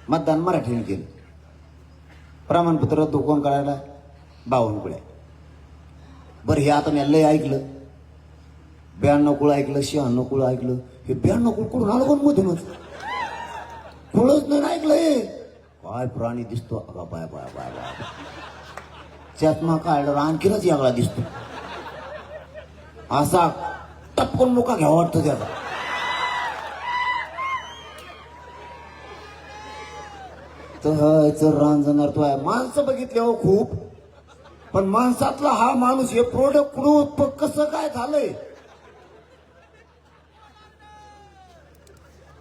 मतदान मराठीने केलं. प्रमाणपत्र तो कोण करायला? बावनकुळे. बरं हे आता मी लय ऐकलं, 92 कुळ ऐकलं, 96 कुळ ऐकलं. हे 92 कुळ कुठून आलं कोण मधूनच? कुळच नाही ऐकलं. हे काय प्राणी दिसतो, अगा बाय बाय बाय बाय. चष्मा काढल्यावर आणखीनच यागळा दिसतो. असा टपकन मुका घ्यावा वाटतो त्याचा. तर रांजणार तो आहे. माणसं बघितले हो खूप, पण माणसातला हा माणूस हे प्रोडक्ट कुठून कसं काय झालंय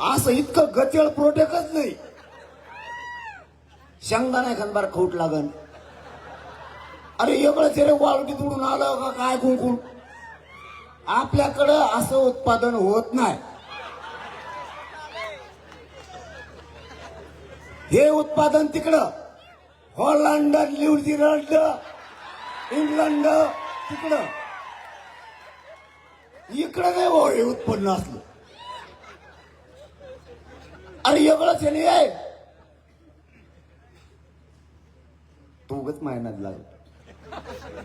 असं इतकं गचळ प्रोडक्टच नाही. शेंगदाणा एखादबार खौट लागन. अरे एवढं रे वाळूटीत उडून आलं का काय कुंकून. आपल्याकडं असं उत्पादन होत नाही. हे उत्पादन तिकडं हॉलंड, न्यूझीलंड, इंग्लंड तिकडं. इकडं नाही हो हे उत्पन्न असलं. अरे एवढंच नाही आहे. तू उगाच मायनात लागला.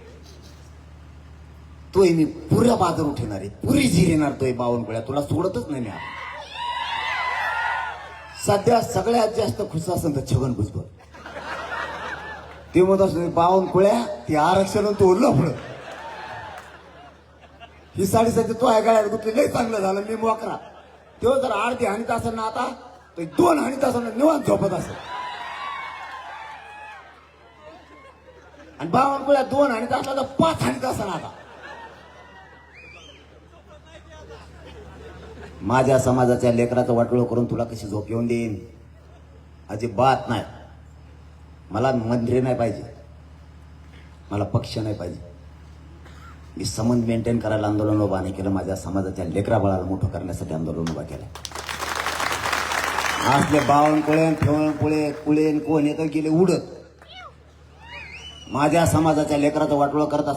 तोय मी पुऱ्या बाजार उठणार आहे, पुरी जीर येणार तोय बावनकुळ्या. तुला सोडतच नाही मी. सध्या सगळ्यात जास्त खुश असेल तर छगन भुजबळ. ते म्हणत असतो बावनकुळ्या ते आरक्षण तो लफड. ही साडी सध्या तो आहे गाड्या गुतली लय चांगलं झालं. मी मोकरा तेव्हा जर अर्धी हानीत असेल ना आता तो 2 हानीत असेल ना निवांत झोपत असेल. आणि बावनकुळ्या 2 हानीत असला तर 5 हानीत असेल आता. माझ्या समाजाच्या लेकराचं वाटोळं करून तुला कशी झोप येऊन देईन? अजिबात नाही. मला मंत्री नाही पाहिजे, मला पक्ष नाही पाहिजे. मी संबंध मेंटेन करायला आंदोलन उभा नाही केलं. माझ्या समाजाच्या लेकरा बाळाला मोठं करण्यासाठी आंदोलन उभा केलं. असले बावनकुळे ठेवणपुळे कुळे कोण येतं गेले उडत. माझ्या समाजाच्या लेकराचं वाटोळं करत